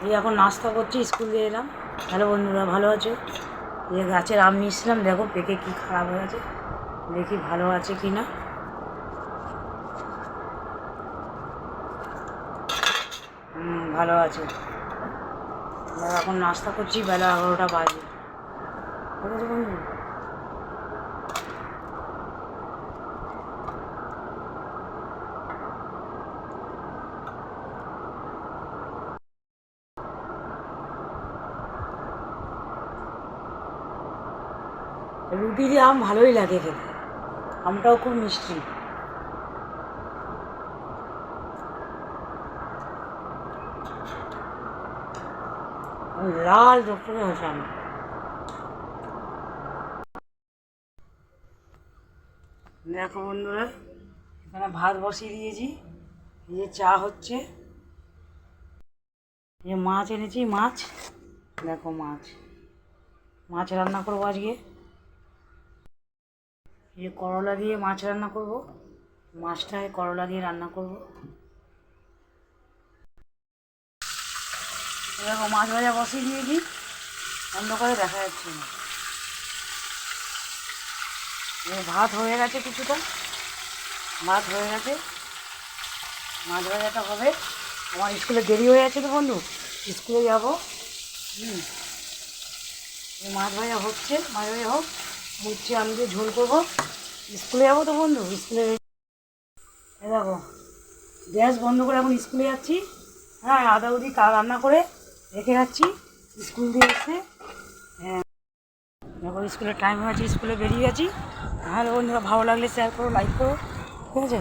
এই এখন নাস্তা করছি, স্কুল দিয়ে এলাম। হ্যালো বন্ধুরা, ভালো আছো? এই গাছের আম নিয়েছিলাম, দেখো পেকে কি খারাপ হয়ে আছে, দেখি ভালো আছে কি না। ভালো আছে। এখন নাস্তা করছি, বেলা 11টা বাজে। ঠিক আছে বন্ধু, রুটি দিয়ে আম ভালোই লাগে খেতে, আমটাও খুব মিষ্টি। লাল টকটকে হয়েছে আম। দেখো বন্ধুরা, এখানে ভাত বসিয়ে দিয়েছি, এই যে চা হচ্ছে, এই যে মাছ এনেছি, মাছ দেখো, মাছ রান্না করবো আজকে। এই যে করলা দিয়ে মাছ রান্না করব, মাছটায় করলা দিয়ে রান্না করব। দেখো মাছ ভাজা বসিয়ে দিয়েছি, অন্ধকারে দেখা যাচ্ছে না। ভাত হয়ে গেছে, কিছুটা ভাত হয়ে গেছে, মাছ ভাজাটা হবে। আমার স্কুলে দেরি হয়ে যাচ্ছে তো বন্ধু, স্কুলে যাবো। মাছ ভাজা হচ্ছে, মাছ ভাজা হোক, উচ্ছে আলু দিয়ে ঝোল করবো। স্কুলে যাবো তো বন্ধু, স্কুলে দেখো গ্যাস বন্ধ করে এখন স্কুলে যাচ্ছি। হ্যাঁ, আদা উদি রান্না করে রেখে যাচ্ছি, স্কুল দিয়ে এসে। হ্যাঁ দেখো স্কুলের টাইম হয়ে গেছে, স্কুলে বেরিয়ে গেছি। হ্যালো বন্ধুরা, ভালো লাগলে শেয়ার করো, লাইক করো, ঠিক আছে।